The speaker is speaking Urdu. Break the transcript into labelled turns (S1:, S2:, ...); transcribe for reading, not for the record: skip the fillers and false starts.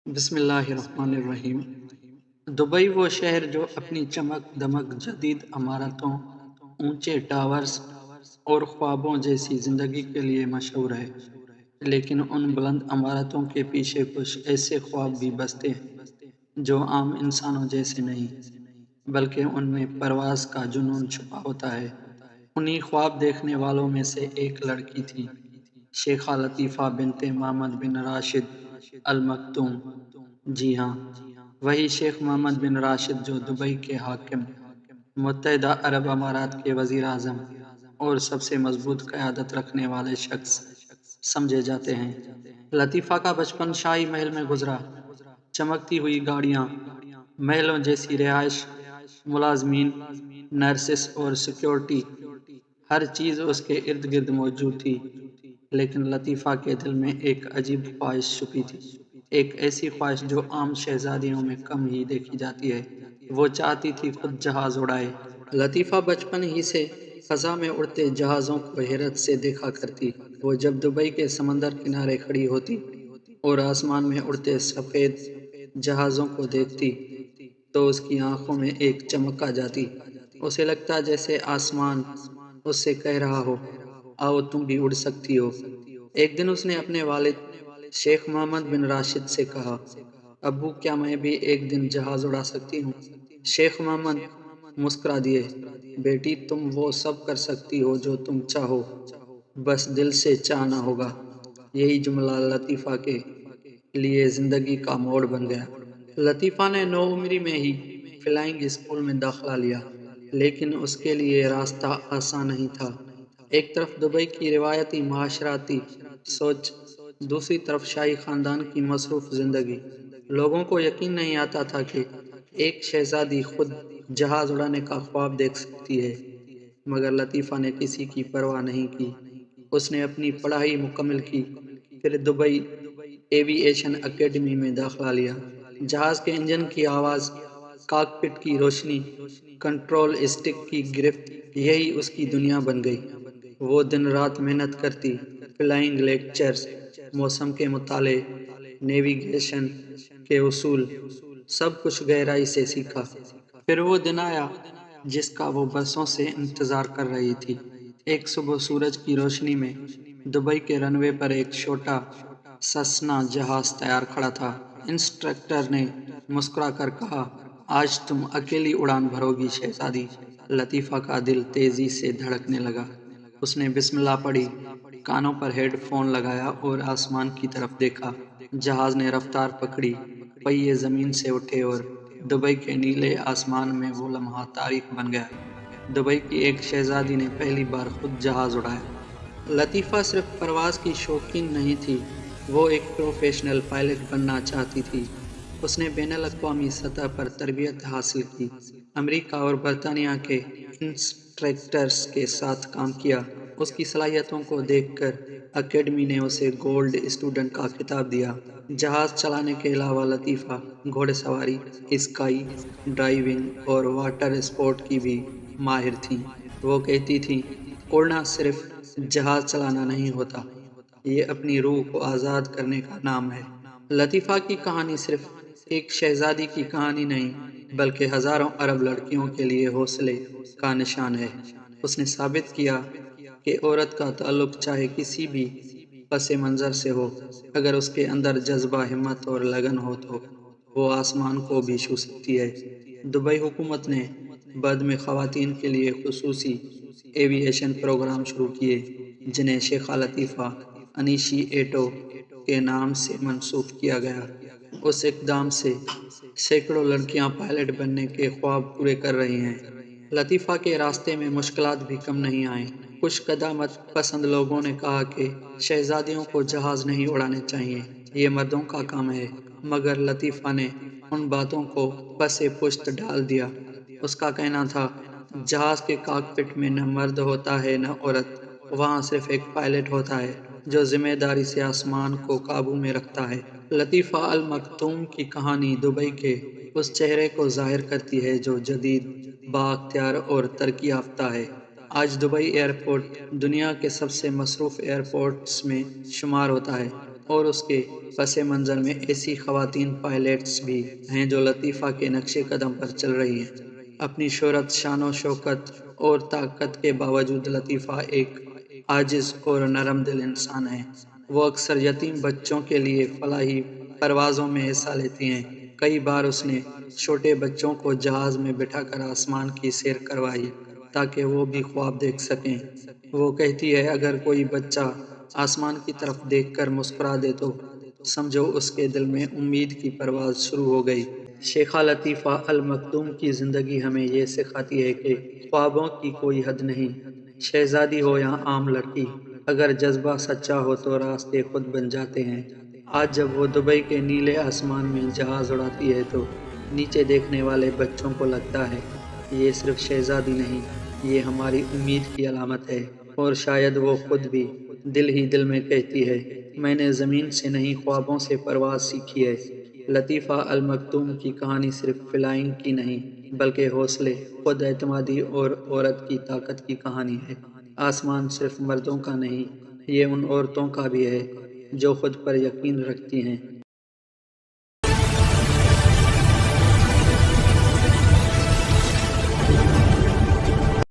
S1: بسم اللہ الرحمن الرحیم۔ دبئی وہ شہر جو اپنی چمک دمک، جدید عمارتوں، اونچے ٹاورز اور خوابوں جیسی زندگی کے لیے مشہور ہے، لیکن ان بلند عمارتوں کے پیچھے کچھ ایسے خواب بھی بستے ہیں جو عام انسانوں جیسے نہیں، بلکہ ان میں پرواز کا جنون چھپا ہوتا ہے۔ انہی خواب دیکھنے والوں میں سے ایک لڑکی تھی، شیخہ لطیفہ بنت محمد بن راشد المکتوم۔ جی ہاں، وہی شیخ محمد بن راشد جو دبئی کے حاکم، متحدہ عرب امارات کے وزیر اعظم اور سب سے مضبوط قیادت رکھنے والے شخص سمجھے جاتے ہیں۔ لطیفہ کا بچپن شاہی محل میں گزرا۔ چمکتی ہوئی گاڑیاں، محلوں جیسی رہائش، ملازمین، نرسز اور سیکیورٹی، ہر چیز اس کے ارد گرد موجود تھی۔ لیکن لطیفہ کے دل میں ایک عجیب خواہش چھپی تھی، ایک ایسی خواہش جو عام شہزادیوں میں کم ہی دیکھی جاتی ہے۔ وہ چاہتی تھی خود جہاز اڑائے۔ لطیفہ بچپن ہی سے فضا میں اڑتے جہازوں کو حیرت سے دیکھا کرتی۔ وہ جب دبئی کے سمندر کنارے کھڑی ہوتی اور آسمان میں اڑتے سفید جہازوں کو دیکھتی تو اس کی آنکھوں میں ایک چمک آ جاتی۔ اسے لگتا جیسے آسمان اس سے کہہ رہا ہو، آؤ تم بھی اڑ سکتی ہو۔ ایک دن اس نے اپنے والد شیخ محمد بن راشد سے کہا، ابو کیا میں بھی ایک دن جہاز اڑا سکتی ہوں؟ شیخ محمد مسکرا دیے، بیٹی تم وہ سب کر سکتی ہو جو تم چاہو، بس دل سے چاہنا ہوگا۔ یہی جملہ لطیفہ کے لیے زندگی کا موڑ بن گیا۔ لطیفہ نے نوعمری میں ہی فلائنگ اسکول میں داخلہ لیا، لیکن اس کے لیے راستہ آسان نہیں تھا۔ ایک طرف دبئی کی روایتی معاشرتی سوچ، دوسری طرف شاہی خاندان کی مصروف زندگی۔ لوگوں کو یقین نہیں آتا تھا کہ ایک شہزادی خود جہاز اڑانے کا خواب دیکھ سکتی ہے، مگر لطیفہ نے کسی کی پرواہ نہیں کی۔ اس نے اپنی پڑھائی مکمل کی، پھر دبئی ایوی ایشن اکیڈمی میں داخلہ لیا۔ جہاز کے انجن کی آواز، کاکپٹ کی روشنی، کنٹرول اسٹک کی گرفت، یہی اس کی دنیا بن گئی۔ وہ دن رات محنت کرتی، فلائنگ لیکچرز، موسم کے مطالعے، نیویگیشن کے اصول، سب کچھ گہرائی سے سیکھا۔ پھر وہ دن آیا جس کا وہ برسوں سے انتظار کر رہی تھی۔ ایک صبح سورج کی روشنی میں دبئی کے رن وے پر ایک چھوٹا سسنا جہاز تیار کھڑا تھا۔ انسٹرکٹر نے مسکرا کر کہا، آج تم اکیلی اڑان بھرو گی شہزادی۔ لطیفہ کا دل تیزی سے دھڑکنے لگا۔ اس نے بسم اللہ پڑھی، کانوں پر ہیڈ فون لگایا اور آسمان کی طرف دیکھا۔ جہاز نے رفتار پکڑی، پہیے زمین سے اٹھے اور دبئی کے نیلے آسمان میں وہ لمحہ تاریخ بن گیا۔ دبئی کی ایک شہزادی نے پہلی بار خود جہاز اڑایا۔ لطیفہ صرف پرواز کی شوقین نہیں تھی، وہ ایک پروفیشنل پائلٹ بننا چاہتی تھی۔ اس نے بین الاقوامی سطح پر تربیت حاصل کی، امریکہ اور برطانیہ کے انسٹرکٹرز کے ساتھ کام کیا۔ اس کی صلاحیتوں کو دیکھ کر اکیڈمی نے اسے گولڈ اسٹوڈنٹ کا خطاب دیا۔ جہاز چلانے کے علاوہ لطیفہ گھوڑے سواری، اسکائی ڈرائیونگ اور واٹر اسپورٹ کی بھی ماہر تھیں۔ وہ کہتی تھیں، اڑنا صرف جہاز چلانا نہیں ہوتا، یہ اپنی روح کو آزاد کرنے کا نام ہے۔ لطیفہ کی کہانی صرف ایک شہزادی کی کہانی نہیں، بلکہ ہزاروں عرب لڑکیوں کے لیے حوصلے کا نشان ہے۔ اس نے ثابت کیا کہ عورت کا تعلق چاہے کسی بھی پس منظر سے ہو، اگر اس کے اندر جذبہ، ہمت اور لگن ہو تو وہ آسمان کو بھی چھو سکتی ہے۔ دبئی حکومت نے بعد میں خواتین کے لیے خصوصی ایوی ایشن پروگرام شروع کیے، جنہیں شیخہ لطیفہ انیشی ایٹو کے نام سے منسوب کیا گیا۔ اس اقدام سے سینکڑوں لڑکیاں پائلٹ بننے کے خواب پورے کر رہی ہیں۔ لطیفہ کے راستے میں مشکلات بھی کم نہیں آئیں۔ کچھ قدامت پسند لوگوں نے کہا کہ شہزادیوں کو جہاز نہیں اڑانے چاہیے، یہ مردوں کا کام ہے، مگر لطیفہ نے ان باتوں کو پس پشت ڈال دیا۔ اس کا کہنا تھا، جہاز کے کاکپٹ میں نہ مرد ہوتا ہے نہ عورت، وہاں صرف ایک پائلٹ ہوتا ہے جو ذمہ داری سے آسمان کو قابو میں رکھتا ہے۔ لطیفہ المکتوم کی کہانی دبئی کے اس چہرے کو ظاہر کرتی ہے جو جدید، بااختیار اور ترقی یافتہ ہے۔ آج دبئی ایئرپورٹ دنیا کے سب سے مصروف ایئرپورٹس میں شمار ہوتا ہے۔ اور اس کے پس منظر میں ایسی خواتین پائلٹس بھی ہیں جو لطیفہ کے نقش قدم پر چل رہی ہیں۔ اپنی شہرت، شان و شوکت اور طاقت کے باوجود لطیفہ ایک عاجز اور نرم دل انسان ہے۔ وہ اکثر یتیم بچوں کے لیے فلاحی پروازوں میں حصہ لیتی ہیں۔ کئی بار اس نے چھوٹے بچوں کو جہاز میں بٹھا کر آسمان کی سیر کروائی تاکہ وہ بھی خواب دیکھ سکیں۔ وہ کہتی ہے اگر کوئی بچہ آسمان کی طرف دیکھ کر مسکرا دے تو سمجھو اس کے دل میں امید کی پرواز شروع ہو گئی۔ شیخہ لطیفہ المکتوم کی زندگی ہمیں یہ سکھاتی ہے کہ خوابوں کی کوئی حد نہیں۔ شہزادی ہو یا عام لڑکی، اگر جذبہ سچا ہو تو راستے خود بن جاتے ہیں۔ آج جب وہ دبئی کے نیلے آسمان میں جہاز اڑاتی ہے تو نیچے دیکھنے والے بچوں کو لگتا ہے یہ صرف شہزادی نہیں، یہ ہماری امید کی علامت ہے۔ اور شاید وہ خود بھی دل میں کہتی ہے میں نے زمین سے نہیں خوابوں سے پرواز سیکھی ہے۔ لطیفہ المکتوم کی کہانی صرف فلائنگ کی نہیں بلکہ حوصلے، خود اعتمادی اور عورت کی طاقت کی کہانی ہے۔ آسمان صرف مردوں کا نہیں، یہ ان عورتوں کا بھی ہے جو خود پر یقین رکھتی ہیں،